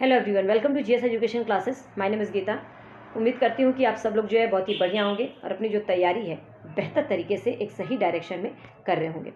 Hello everyone, welcome to GS education classes. My name is Geeta. उम्मीद करती हूँ कि आप सब लोग जो है बहुत ही बढ़िया होंगे और अपनी जो तैयारी है बेहतर तरीके से एक सही डायरेक्शन में कर रहे होंगे।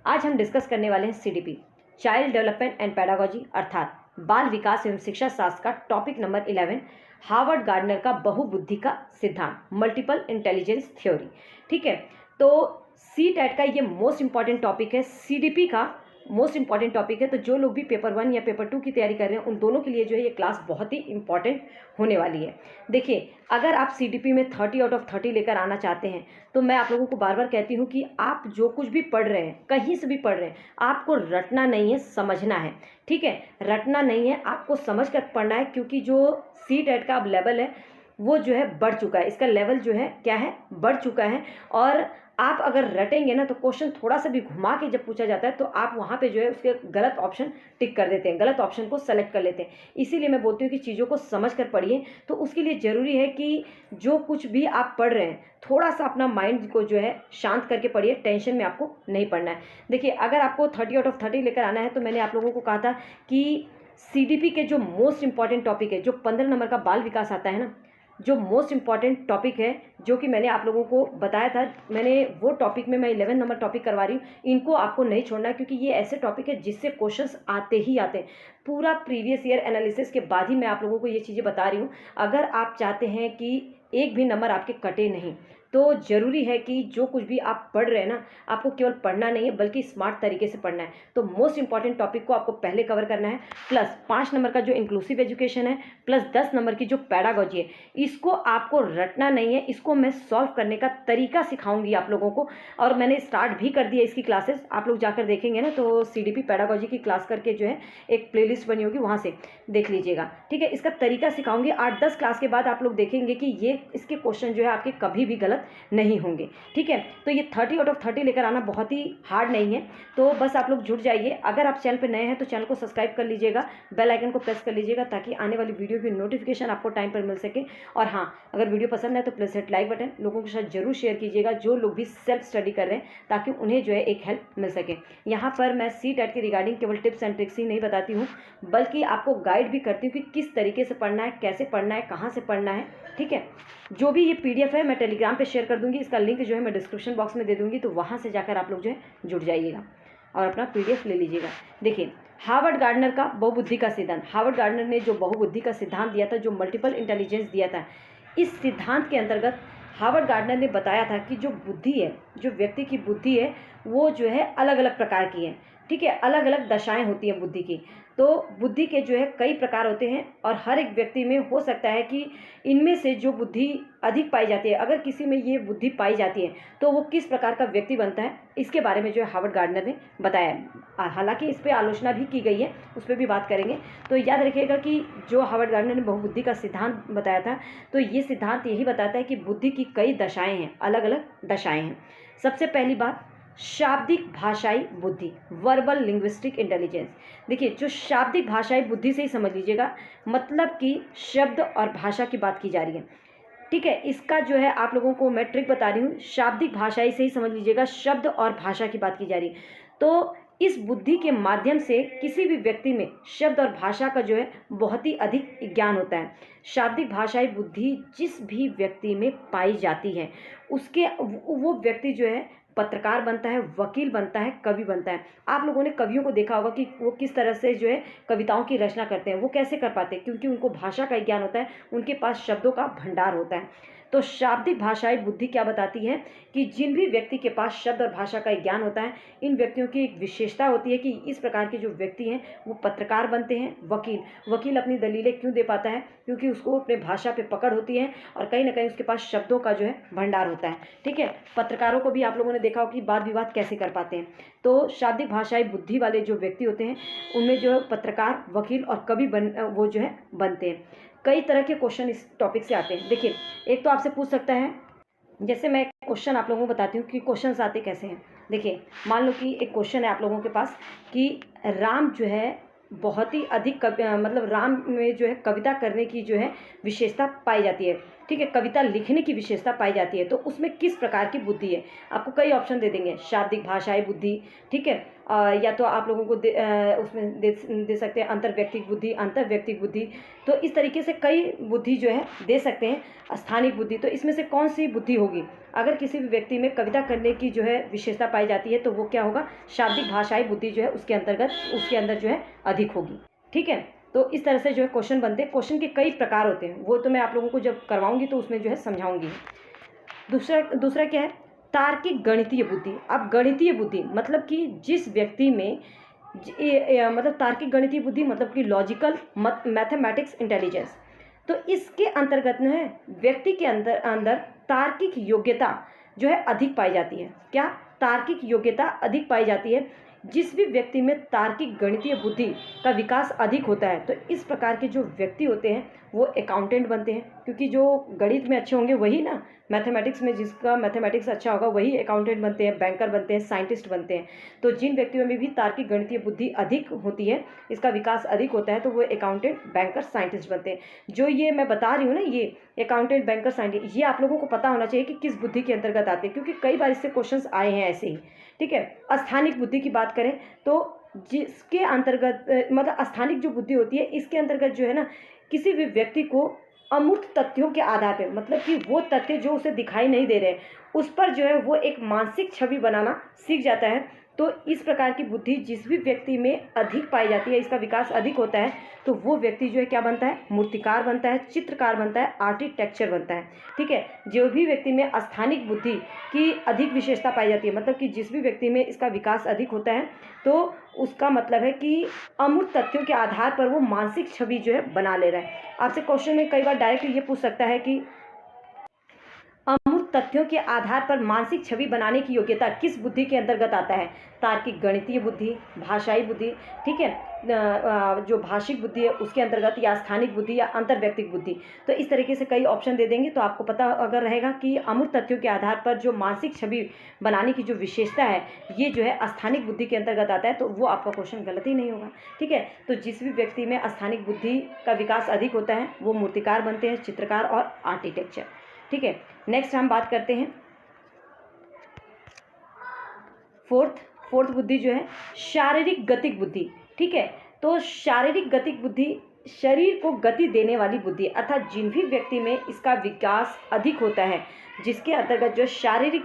आज हम डिस्कस करने वाले हैं CDP, child development and pedagogy, अर्थात बाल विकास एवं शिक्षा शास्त्र का टॉपिक नंबर 11, हार्वर्ड गार्डनर का बहुबुद्धि का सिद्धांत, मल्टीपल इंटेलिजेंस थ्योरी। ठीक है, तो सी टेट का ये मोस्ट इंपॉर्टेंट टॉपिक है, सीडीपी का मोस्ट इंपॉर्टेंट टॉपिक है। तो जो लोग भी पेपर 1 या पेपर 2 की तैयारी कर रहे हैं उन दोनों के लिए जो है ये क्लास बहुत ही इंपॉर्टेंट होने वाली है। देखिए, अगर आप सीडीपी में 30 आउट ऑफ 30 लेकर आना चाहते हैं तो मैं आप लोगों को बार बार कहती हूँ कि आप जो कुछ भी पढ़ रहे हैं, कहीं से भी पढ़ रहे हैं, आपको रटना नहीं है, समझना है। ठीक है, रटना नहीं है, आपको समझ कर पढ़ना है, क्योंकि जो सी टेट का अब लेवल है वो जो है बढ़ चुका है। इसका लेवल जो है क्या है, बढ़ चुका है। और आप अगर रटेंगे ना तो क्वेश्चन थोड़ा सा भी घुमा के जब पूछा जाता है तो आप वहाँ पे जो है उसके गलत ऑप्शन टिक कर देते हैं, गलत ऑप्शन को सेलेक्ट कर लेते हैं। इसीलिए मैं बोलती हूँ कि चीज़ों को समझ कर पढ़िए। तो उसके लिए ज़रूरी है कि जो कुछ भी आप पढ़ रहे हैं थोड़ा सा अपना माइंड को जो है शांत करके पढ़िए, टेंशन में आपको नहीं पढ़ना है। देखिए, अगर आपको 30 आउट ऑफ 30 लेकर आना है तो मैंने आप लोगों को कहा था कि सीडीपी के जो मोस्ट इंपॉर्टेंट टॉपिक है, जो 15 नंबर का बाल विकास आता है ना, जो मोस्ट इंपॉर्टेंट टॉपिक है जो कि मैंने आप लोगों को बताया था, मैंने वो टॉपिक में मैं 11 नंबर टॉपिक करवा रही हूँ। इनको आपको नहीं छोड़ना है, क्योंकि ये ऐसे टॉपिक है जिससे क्वेश्चंस आते ही आते हैं। पूरा प्रीवियस ईयर एनालिसिस के बाद ही मैं आप लोगों को ये चीज़ें बता रही हूँ। अगर आप चाहते हैं कि एक भी नंबर आपके कटे नहीं, तो ज़रूरी है कि जो कुछ भी आप पढ़ रहे हैं ना, आपको केवल पढ़ना नहीं है बल्कि स्मार्ट तरीके से पढ़ना है। तो मोस्ट इंपॉर्टेंट टॉपिक को आपको पहले कवर करना है, प्लस 5 नंबर का जो इंक्लूसिव एजुकेशन है, प्लस 10 नंबर की जो पैडागोजी है, इसको आपको रटना नहीं है। इसको मैं सॉल्व करने का तरीका सिखाऊंगी आप लोगों को, और मैंने स्टार्ट भी कर दिया इसकी क्लासेस। आप लोग जाकर देखेंगे ना तो सीडीपी पैडागोजी की क्लास करके जो है एक प्लेलिस्ट बनी होगी, वहाँ से देख लीजिएगा। ठीक है, इसका तरीका सिखाऊंगी। 8-10 क्लास के बाद आप लोग देखेंगे कि ये इसके क्वेश्चन जो है आपके कभी भी गलत नहीं होंगे। ठीक है, तो ये 30 आउट ऑफ 30 लेकर आना बहुत ही हार्ड नहीं है। तो बस आप लोग जुड़ जाइए। अगर आप चैनल पर नए हैं तो चैनल को सब्सक्राइब कर लीजिएगा, बेल आइकन को प्रेस कर लीजिएगा, ताकि आने वाली वीडियो की नोटिफिकेशन आपको टाइम पर मिल सके। और हाँ, अगर वीडियो पसंद है तो प्लीज़ हिट लाइक बटन, लोगों के साथ जरूर शेयर कीजिएगा जो लोग भी सेल्फ स्टडी कर रहे हैं, ताकि उन्हें जो है एक हेल्प मिल सके। यहाँ पर मैं सी टेट के रिगार्डिंग केवल टिप्स एंड ट्रिक्स ही नहीं बताती हूँ, बल्कि आपको गाइड भी करती हूँ कि किस तरीके से पढ़ना है, कैसे पढ़ना है, कहाँ से पढ़ना है। ठीक है, जो भी ये पीडीएफ है मैं टेलीग्राम पे शेयर कर दूंगी, इसका लिंक जो है मैं डिस्क्रिप्शन बॉक्स में दे दूंगी, तो वहाँ से जाकर आप लोग जो है जुड़ जाइएगा और अपना पीडीएफ ले लीजिएगा। देखिए, हार्वर्ड गार्डनर का बहुबुद्धि का सिद्धांत, हार्वर्ड गार्डनर ने जो बहुबुद्धि का सिद्धांत दिया था, जो मल्टीपल इंटेलिजेंस दिया था, इस सिद्धांत के अंतर्गत हार्वर्ड गार्डनर ने बताया था कि जो बुद्धि है, जो व्यक्ति की बुद्धि है, वो जो है अलग अलग प्रकार की है। ठीक है, अलग अलग दशाएं होती हैं बुद्धि की। तो बुद्धि के जो है कई प्रकार होते हैं, और हर एक व्यक्ति में हो सकता है कि इनमें से जो बुद्धि अधिक पाई जाती है, अगर किसी में ये बुद्धि पाई जाती है तो वो किस प्रकार का व्यक्ति बनता है, इसके बारे में जो है हार्वर्ड गार्डनर ने बताया। हालांकि इस पर आलोचना भी की गई है, उस पर भी बात करेंगे। तो याद रखिएगा कि जो हार्वर्ड गार्डनर ने बहुबुद्धि का सिद्धांत बताया था, तो ये सिद्धांत यही बताता है कि बुद्धि की कई दशाएं हैं, अलग अलग दशाएं हैं। सबसे पहली बात, शाब्दिक भाषाई बुद्धि, वर्बल लिंग्विस्टिक इंटेलिजेंस। देखिए, जो शाब्दिक भाषाई बुद्धि से ही समझ लीजिएगा, मतलब कि शब्द और भाषा की बात की जा रही है। ठीक है, इसका जो है आप लोगों को मैं ट्रिक बता रही हूँ, शाब्दिक भाषाई से ही समझ लीजिएगा, शब्द और भाषा की बात की जा रही है। तो इस बुद्धि के माध्यम से किसी भी व्यक्ति में शब्द और भाषा का जो है बहुत ही अधिक ज्ञान होता है। शाब्दिक भाषाई बुद्धि जिस भी व्यक्ति में पाई जाती है, उसके वो व्यक्ति जो है पत्रकार बनता है, वकील बनता है, कवि बनता है। आप लोगों ने कवियों को देखा होगा कि वो किस तरह से जो है कविताओं की रचना करते हैं। वो कैसे कर पाते हैं? क्योंकि उनको भाषा का ज्ञान होता है, उनके पास शब्दों का भंडार होता है। तो शाब्दिक भाषाई बुद्धि क्या बताती है कि जिन भी व्यक्ति के पास शब्द और भाषा का ज्ञान होता है, इन व्यक्तियों की एक विशेषता होती है कि इस प्रकार के जो व्यक्ति हैं वो पत्रकार बनते हैं, वकील अपनी दलीलें क्यों दे पाता है? क्योंकि उसको अपने भाषा पे पकड़ होती है, और कहीं ना कहीं उसके पास शब्दों का जो है भंडार होता है। ठीक है, पत्रकारों को भी आप लोगों ने देखा हो कि वाद विवाद कैसे कर पाते हैं। तो शाब्दिक भाषाई बुद्धि वाले जो व्यक्ति होते हैं, उनमें जो है पत्रकार, वकील और कवि वो जो है बनते हैं। कई तरह के क्वेश्चन इस टॉपिक से आते हैं। देखिए, एक तो आपसे पूछ सकता है, जैसे मैं क्वेश्चन आप लोगों को बताती हूँ कि क्वेश्चंस आते कैसे हैं। देखिए, मान लो कि एक क्वेश्चन है आप लोगों के पास कि राम जो है बहुत ही अधिक मतलब राम में जो है कविता करने की जो है विशेषता पाई जाती है, ठीक है, कविता लिखने की विशेषता पाई जाती है। तो उसमें किस प्रकार की बुद्धि है, आपको कई ऑप्शन दे देंगे, शाब्दिक भाषाई बुद्धि, ठीक है, या तो आप लोगों को उसमें दे सकते हैं अंतर्व्यक्तिक बुद्धि, अंतर्व्यक्तिक बुद्धि। तो इस तरीके से कई बुद्धि जो है दे सकते हैं। स्थानिक बुद्धि, तो इसमें से कौन सी बुद्धि होगी? अगर किसी भी व्यक्ति में कविता करने की जो है विशेषता पाई जाती है तो वो क्या होगा? शाब्दिक भाषाई बुद्धि जो है उसके अंतर्गत, उसके अंदर जो है अधिक होगी, ठीक है। तो इस तरह से जो है क्वेश्चन बनते हैं। क्वेश्चन के कई प्रकार होते हैं, वो तो मैं आप लोगों को जब करवाऊंगी तो उसमें जो है समझाऊंगी। दूसरा क्या है? तार्किक गणितीय बुद्धि। अब गणितीय बुद्धि मतलब कि जिस व्यक्ति में मतलब तार्किक गणितीय बुद्धि मतलब कि लॉजिकल मैथमेटिक्स इंटेलिजेंस। तो इसके अंतर्गत जो है व्यक्ति के अंदर तार्किक योग्यता जो है अधिक पाई जाती है। क्या? तार्किक योग्यता अधिक पाई जाती है। जिस भी व्यक्ति में तार्किक गणितीय बुद्धि का विकास अधिक होता है तो इस प्रकार के जो व्यक्ति होते हैं वो अकाउंटेंट बनते हैं, क्योंकि जो गणित में अच्छे होंगे वही ना, मैथमेटिक्स में जिसका मैथमेटिक्स अच्छा होगा वही अकाउंटेंट बनते हैं, बैंकर बनते हैं, साइंटिस्ट बनते हैं। तो जिन व्यक्तियों में भी तार्किक गणितीय बुद्धि अधिक होती है, इसका विकास अधिक होता है, तो वो अकाउंटेंट, बैंकर, साइंटिस्ट बनते हैं। जो ये मैं बता रही हूँ ना, ये अकाउंटेंट, बैंकर, साइंटिस्ट, ये आप लोगों को पता होना चाहिए कि किस बुद्धि के अंतर्गत आते हैं, क्योंकि कई बार इससे क्वेश्चंस आए हैं ऐसे ही, ठीक है। स्थानिक बुद्धि की बात करें तो जिसके अंतर्गत मतलब स्थानिक जो बुद्धि होती है इसके अंतर्गत जो है ना, किसी भी व्यक्ति को अमूर्त तथ्यों के आधार पर, मतलब कि वो तथ्य जो उसे दिखाई नहीं दे रहे उस पर जो है वो एक मानसिक छवि बनाना सीख जाता है। तो इस प्रकार की बुद्धि जिस भी व्यक्ति में अधिक पाई जाती है, इसका विकास अधिक होता है, तो वो व्यक्ति जो है क्या बनता है? मूर्तिकार बनता है, चित्रकार बनता है, आर्किटेक्चर बनता है, ठीक है। जो भी व्यक्ति में स्थानिक बुद्धि की अधिक विशेषता पाई जाती है, मतलब कि जिस भी व्यक्ति में इसका विकास अधिक होता है, तो उसका मतलब है कि अमूर्त तथ्यों के आधार पर वो मानसिक छवि जो है बना ले रहा है। आपसे क्वेश्चन में कई बार डायरेक्ट ये पूछ सकता है कि अमूर्त तथ्यों के आधार पर मानसिक छवि बनाने की योग्यता किस बुद्धि के अंतर्गत आता है? तार्किक गणितीय बुद्धि, भाषाई बुद्धि, ठीक है, जो भाषिक बुद्धि है उसके अंतर्गत, या स्थानिक बुद्धि, या अंतर्व्यक्तिक बुद्धि। तो इस तरीके से कई ऑप्शन दे देंगे तो आपको पता अगर रहेगा कि अमूर्त तथ्यों के आधार पर जो मानसिक छवि बनाने की जो विशेषता है ये जो है स्थानिक बुद्धि के अंतर्गत आता है, तो वो आपका क्वेश्चन गलत ही नहीं होगा, ठीक है। तो जिस भी व्यक्ति में स्थानिक बुद्धि का विकास अधिक होता है वो मूर्तिकार बनते हैं, चित्रकार और आर्किटेक्चर, ठीक है। नेक्स्ट हम बात करते हैं फोर्थ बुद्धि जो है शारीरिक गतिक बुद्धि, ठीक है। तो शारीरिक गतिक बुद्धि शरीर को गति देने वाली बुद्धि, अर्थात जिन भी व्यक्ति में इसका विकास अधिक होता है, जिसके अंतर्गत जो शारीरिक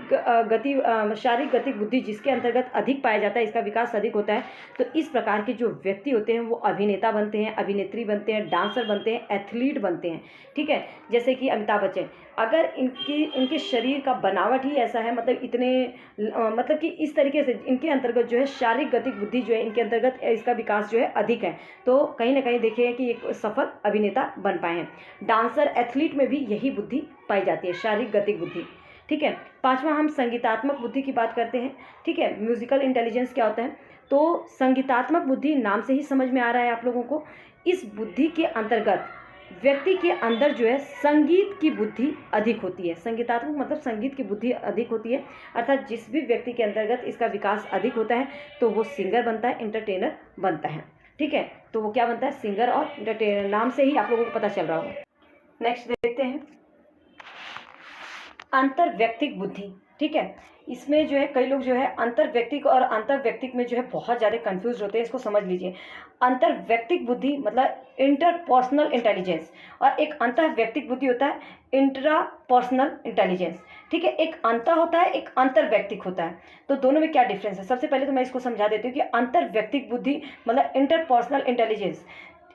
गतिक बुद्धि जिसके अंतर्गत अधिक पाया जाता है, इसका विकास अधिक होता है, तो इस प्रकार के जो व्यक्ति होते हैं वो अभिनेता बनते हैं, अभिनेत्री बनते हैं, डांसर बनते हैं, एथलीट बनते हैं, ठीक है। जैसे कि अमिताभ बच्चन, अगर इनके शरीर का बनावट ही ऐसा है, मतलब इतने मतलब कि इस तरीके से इनके अंतर्गत जो है शारीरिक गतिक बुद्धि जो है इनके अंतर्गत इसका विकास जो है अधिक है, तो कहीं ना कहीं देखिए कि एक सफल अभिनेता बन पाए हैं। डांसर, एथलीट में भी यही बुद्धि पाई जाती है, शारीरिक गतिक बुद्धि, ठीक है। पांचवा हम संगीतात्मक बुद्धि की बात करते हैं, ठीक है। म्यूजिकल इंटेलिजेंस क्या होता है? तो संगीतात्मक बुद्धि नाम से ही समझ में आ रहा है आप लोगों को, इस बुद्धि के अंतर्गत व्यक्ति के अंदर जो है संगीत की बुद्धि अधिक होती है। संगीतात्मक मतलब संगीत की बुद्धि अधिक होती है, अर्थात जिस भी व्यक्ति के अंतर्गत इसका विकास अधिक होता है तो वो सिंगर बनता है, एंटरटेनर बनता है, ठीक है। तो वो क्या बनता है? सिंगर और एंटरटेनर, नाम से ही आप लोगों को पता चल रहा होगा। नेक्स्ट देखते हैं अंतर्व्यक्तिक बुद्धि, ठीक है। इसमें जो है कई लोग जो है अंतर्व्यक्तिक और अंतर्व्यक्तिक में जो है बहुत ज़्यादा कंफ्यूज होते हैं, इसको समझ लीजिए। अंतर्व्यक्तिक बुद्धि मतलब इंटरपर्सनल इंटेलिजेंस, और एक अंतर्व्यक्तिक बुद्धि होता है इंट्रापर्सनल इंटेलिजेंस, ठीक है। एक अंतर होता है, एक अंतर्व्यक्तिक होता है, तो दोनों में क्या डिफरेंस है? सबसे पहले तो मैं इसको समझा देती हूँ कि अंतर्व्यक्तिक बुद्धि मतलब इंटरपर्सनल इंटेलिजेंस,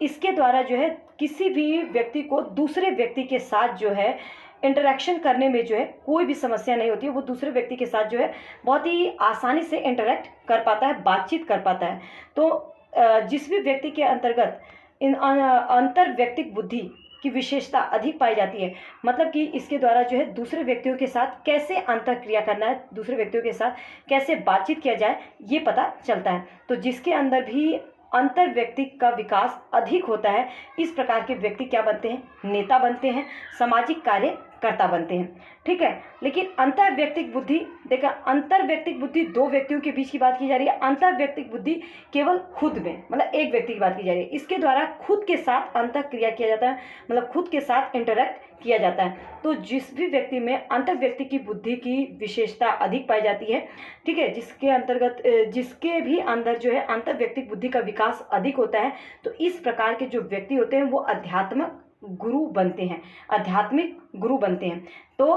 इसके द्वारा जो है किसी भी व्यक्ति को दूसरे व्यक्ति के साथ जो है इंटरेक्शन करने में जो है कोई भी समस्या नहीं होती है, वो दूसरे व्यक्ति के साथ जो है बहुत ही आसानी से इंटरेक्ट कर पाता है, बातचीत कर पाता है। तो जिस भी व्यक्ति के अंतर्गत इन अंतर्व्यक्तिक बुद्धि की विशेषता अधिक पाई जाती है, मतलब कि इसके द्वारा जो है दूसरे व्यक्तियों के साथ कैसे अंतर्क्रिया करना है, दूसरे व्यक्तियों के साथ कैसे बातचीत किया जाए, ये पता चलता है। तो जिसके अंदर भी अंतर्व्यक्तिक का विकास अधिक होता है, इस प्रकार के व्यक्ति क्या बनते हैं? नेता बनते हैं, सामाजिक कार्य कर्ता बनते हैं, ठीक है। लेकिन अंतर व्यक्तिक बुद्धि, देखा, अंतर व्यक्तिक बुद्धि दो व्यक्तियों के बीच की बात की जा रही है, अंतर व्यक्तिक बुद्धि केवल खुद में, मतलब एक व्यक्ति की बात की जा रही है। इसके द्वारा खुद के साथ अंतर क्रिया किया जाता है, मतलब खुद के साथ इंटरेक्ट किया जाता है। तो जिस भी व्यक्ति में अंतर व्यक्ति की बुद्धि की विशेषता अधिक पाई जाती है, ठीक है, जिसके अंतर्गत जिसके भी अंदर जो है अंतर व्यक्तिक बुद्धि का विकास अधिक होता है, तो इस प्रकार के जो व्यक्ति होते हैं वो आध्यात्मिक गुरु बनते हैं, आध्यात्मिक गुरु बनते हैं। तो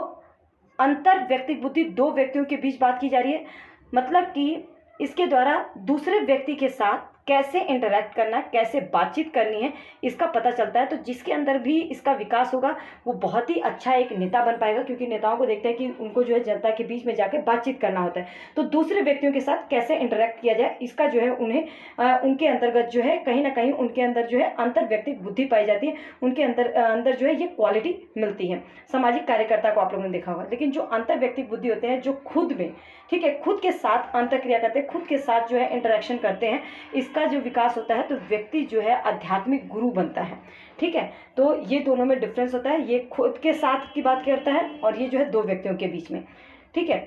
अंतर व्यक्तिक बुद्धि दो व्यक्तियों के बीच बात की जा रही है, मतलब कि इसके द्वारा दूसरे व्यक्ति के साथ कैसे इंटरेक्ट करना, कैसे बातचीत करनी है, इसका पता चलता है। तो जिसके अंदर भी इसका विकास होगा वो बहुत ही अच्छा एक नेता बन पाएगा, क्योंकि नेताओं को देखते हैं कि उनको जो है जनता के बीच में जाकर बातचीत करना होता है। तो दूसरे व्यक्तियों के साथ कैसे इंटरेक्ट किया जाए, इसका जो है उन्हें उनके अंतर्गत जो है कहीं ना कहीं उनके अंदर जो है अंतर व्यक्तिक बुद्धि पाई जाती है, उनके अंदर जो है ये क्वालिटी मिलती है। सामाजिक कार्यकर्ता को आप लोगों ने देखा होगा। लेकिन जो अंतर व्यक्तिक बुद्धि होते हैं, जो खुद में, ठीक है, खुद के साथ अंतर क्रिया करते हैं, खुद के साथ जो है इंटरेक्शन करते हैं, इसका जो विकास होता है तो व्यक्ति जो है आध्यात्मिक गुरु बनता है, ठीक है। तो ये दोनों में डिफरेंस होता है, ये खुद के साथ की बात करता है और ये जो है दो व्यक्तियों के बीच में, ठीक है।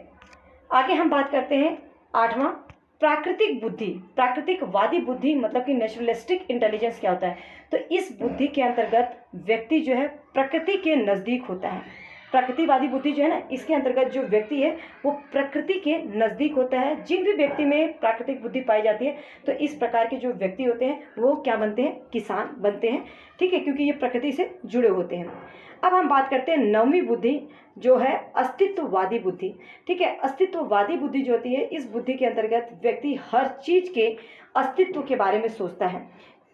आगे हम बात करते हैं 8वां, प्राकृतिक बुद्धि, प्राकृतिकवादी बुद्धि, मतलब कि नेचुरलिस्टिक इंटेलिजेंस क्या होता है। तो इस बुद्धि के अंतर्गत व्यक्ति जो है प्रकृति के नज़दीक होता है। प्रकृतिवादी बुद्धि जो है ना, इसके अंतर्गत जो व्यक्ति है वो प्रकृति के नज़दीक होता है। जिन भी व्यक्ति में प्राकृतिक बुद्धि पाई जाती है तो इस प्रकार के जो व्यक्ति होते हैं वो क्या बनते हैं, किसान बनते हैं, ठीक है, क्योंकि ये प्रकृति से जुड़े होते हैं। अब हम बात करते हैं 9वीं बुद्धि, जो है अस्तित्ववादी बुद्धि, ठीक है। अस्तित्ववादी बुद्धि जो होती है, इस बुद्धि के अंतर्गत व्यक्ति हर चीज़ के अस्तित्व के बारे में सोचता है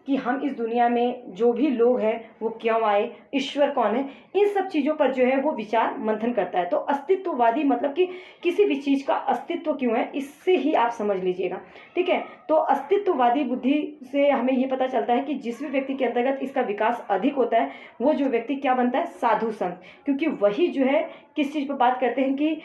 कि हम इस दुनिया में जो भी लोग हैं वो क्यों आए, ईश्वर कौन है, इन सब चीज़ों पर जो है वो विचार मंथन करता है। तो अस्तित्ववादी मतलब कि किसी भी चीज़ का अस्तित्व क्यों है, इससे ही आप समझ लीजिएगा, ठीक है। तो अस्तित्ववादी बुद्धि से हमें ये पता चलता है कि जिस भी व्यक्ति के अंतर्गत इसका विकास अधिक होता है वो जो व्यक्ति क्या बनता है, साधु संत, क्योंकि वही जो है किस चीज़ पर बात करते हैं कि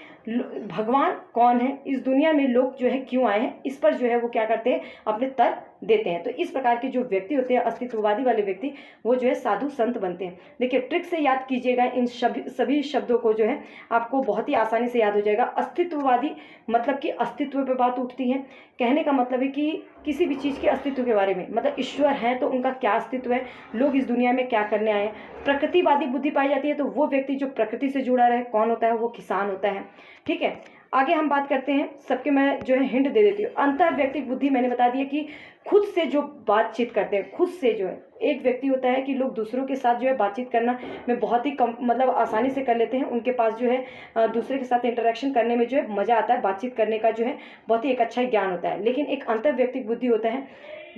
भगवान कौन है, इस दुनिया में लोग जो है क्यों आए हैं, इस पर जो है वो क्या करते हैं, अपने तर्क देते हैं। तो इस प्रकार के जो व्यक्ति होते हैं अस्तित्ववादी वाले व्यक्ति, वो जो है साधु संत बनते हैं। देखिए ट्रिक से याद कीजिएगा इन सभी शब्दों को, जो है आपको बहुत ही आसानी से याद हो जाएगा। अस्तित्ववादी मतलब कि अस्तित्व पे बात उठती है, कहने का मतलब है कि किसी भी चीज़ के अस्तित्व के बारे में, मतलब ईश्वर है तो उनका क्या अस्तित्व है, लोग इस दुनिया में क्या करने आए हैं। प्रकृतिवादी बुद्धि पाई जाती है, तो वो व्यक्ति जो प्रकृति से जुड़ा रहे कौन होता है, वो किसान होता है, ठीक है। आगे हम बात करते हैं, सबके मैं जो है हिंट दे देती हूँ। अंतर व्यक्तिक बुद्धि मैंने बता दिया कि खुद से जो बातचीत करते हैं, खुद से जो है एक व्यक्ति होता है कि लोग दूसरों के साथ जो है बातचीत करना में बहुत ही कम, मतलब आसानी से कर लेते हैं, उनके पास जो है दूसरे के साथ इंटरेक्शन करने में जो है मज़ा आता है, बातचीत करने का जो है बहुत ही एक अच्छा ज्ञान होता है। लेकिन एक अंतर व्यक्तिक बुद्धि होता है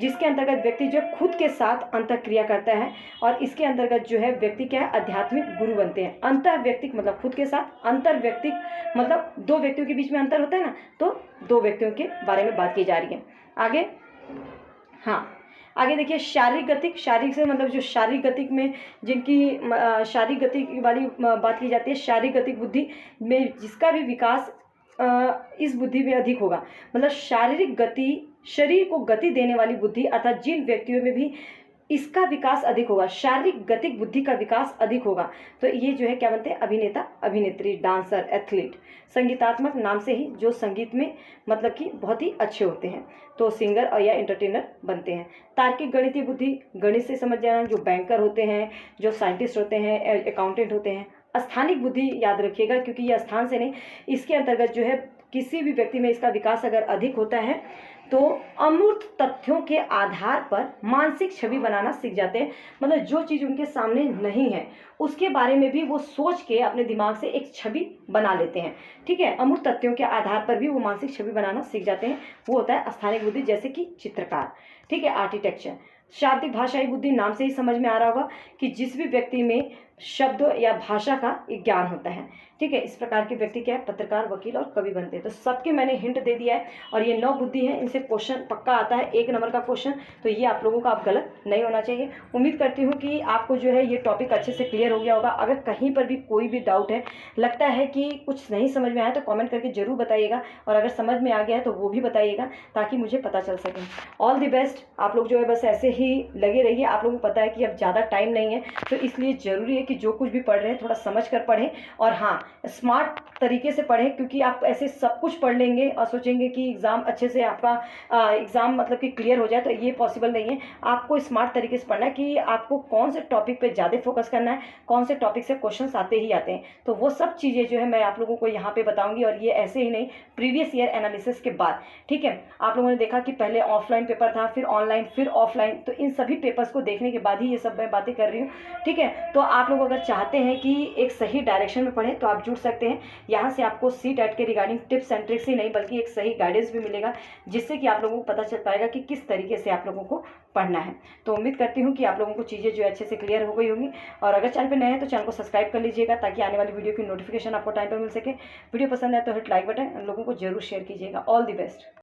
जिसके अंतर्गत व्यक्ति जो खुद के साथ अंतर क्रिया करता है, और इसके अंतर्गत जो है व्यक्ति क्या है, आध्यात्मिक गुरु बनते हैं। अंतर व्यक्तिक मतलब खुद के साथ, अंतर व्यक्तिक मतलब दो व्यक्तियों के बीच में अंतर होता है ना, तो दो व्यक्तियों के बारे में बात की जा रही है। आगे, हाँ आगे देखिए शारीरिक गतिक, शारीरिक से मतलब जो शारीरिक गतिक में जिनकी शारीरिक गति वाली बात की जाती है, शारीरिक गतिक बुद्धि में जिसका भी विकास इस बुद्धि में अधिक होगा, मतलब शारीरिक गति, शरीर को गति देने वाली बुद्धि, अर्थात जिन व्यक्तियों में भी इसका विकास अधिक होगा, शारीरिक गतिक बुद्धि का विकास अधिक होगा, तो ये जो है क्या बनते हैं, अभिनेता, अभिनेत्री, डांसर, एथलीट। संगीतात्मक नाम से ही जो संगीत में मतलब कि बहुत ही अच्छे होते हैं, तो सिंगर और या एंटरटेनर बनते हैं। तार्किक गणितीय बुद्धि, गणित से समझ जाना, जो बैंकर होते हैं, जो साइंटिस्ट होते हैं, अकाउंटेंट होते हैं। स्थानिक बुद्धि याद रखिएगा, क्योंकि ये स्थान से नहीं, इसके अंतर्गत जो है किसी भी व्यक्ति में इसका विकास अगर अधिक होता है तो अमूर्त तथ्यों के आधार पर मानसिक छवि बनाना सीख जाते हैं, मतलब जो चीज़ उनके सामने नहीं है उसके बारे में भी वो सोच के अपने दिमाग से एक छवि बना लेते हैं, ठीक है। अमूर्त तथ्यों के आधार पर भी वो मानसिक छवि बनाना सीख जाते हैं, वो होता है स्थानिक बुद्धि, जैसे कि चित्रकार, ठीक है, आर्किटेक्चर। शाब्दिक भाषाई बुद्धि नाम से ही समझ में आ रहा होगा कि जिस भी व्यक्ति में शब्द या भाषा का ज्ञान होता है, ठीक है, इस प्रकार के व्यक्ति क्या है, पत्रकार, वकील और कवि बनते हैं। तो सबके मैंने हिंट दे दिया है, और ये 9 बुद्धि है, इनसे क्वेश्चन पक्का आता है 1 नंबर का क्वेश्चन, तो ये आप लोगों का आप गलत नहीं होना चाहिए। उम्मीद करती हूँ कि आपको जो है ये टॉपिक अच्छे से क्लियर हो गया होगा। अगर कहीं पर भी कोई भी डाउट है, लगता है कि कुछ नहीं समझ में आया, तो कॉमेंट करके ज़रूर बताइएगा, और अगर समझ में आ गया है तो वो भी बताइएगा, ताकि मुझे पता चल सके। All the best. आप लोग जो है बस ऐसे ही लगे रहिए। आप लोगों को पता है कि अब ज़्यादा टाइम नहीं है, तो इसलिए ज़रूरी है कि जो कुछ भी पढ़ रहे हैं थोड़ा समझ कर पढ़ें, और हाँ स्मार्ट तरीके से पढ़ें, क्योंकि आप ऐसे सब कुछ पढ़ लेंगे और सोचेंगे कि एग्ज़ाम अच्छे से आपका एग्ज़ाम मतलब कि क्लियर हो जाए, तो ये पॉसिबल नहीं है। आपको स्मार्ट तरीके से पढ़ना है कि आपको कौन से टॉपिक पे ज़्यादा फोकस करना है, कौन से टॉपिक से क्वेश्चंस आते ही आते हैं। तो वो सब चीज़ें जो है मैं आप लोगों को यहाँ पे बताऊँगी, और ये ऐसे ही नहीं, प्रीवियस ईयर एनालिसिस के बाद। ठीक है, आप लोगों ने देखा कि पहले ऑफलाइन पेपर था, फिर ऑनलाइन, फिर ऑफलाइन, तो इन सभी पेपर्स को देखने के बाद ही ये सब मैं बातें कर रही हूँ। ठीक है, तो आप लोग अगर चाहते हैं कि एक सही डायरेक्शन में पढ़ें तो आप जुड़ सकते हैं। यहाँ से आपको CTET के रिगार्डिंग टिप्स एंड ट्रिक्स ही नहीं बल्कि एक सही गाइडेंस भी मिलेगा, जिससे कि आप लोगों को पता चल पाएगा कि किस तरीके से आप लोगों को पढ़ना है। तो उम्मीद करती हूँ कि आप लोगों को चीज़ें जो अच्छे से क्लियर हो गई होंगी, और अगर चैनल पर नए हैं तो चैनल को सब्सक्राइब कर लीजिएगा, ताकि आने वाली वीडियो की नोटिफिकेशन आपको टाइम पर मिल सके। वीडियो पसंद है तो हिट लाइक बटन, लोगों को जरूर शेयर कीजिएगा। All the best.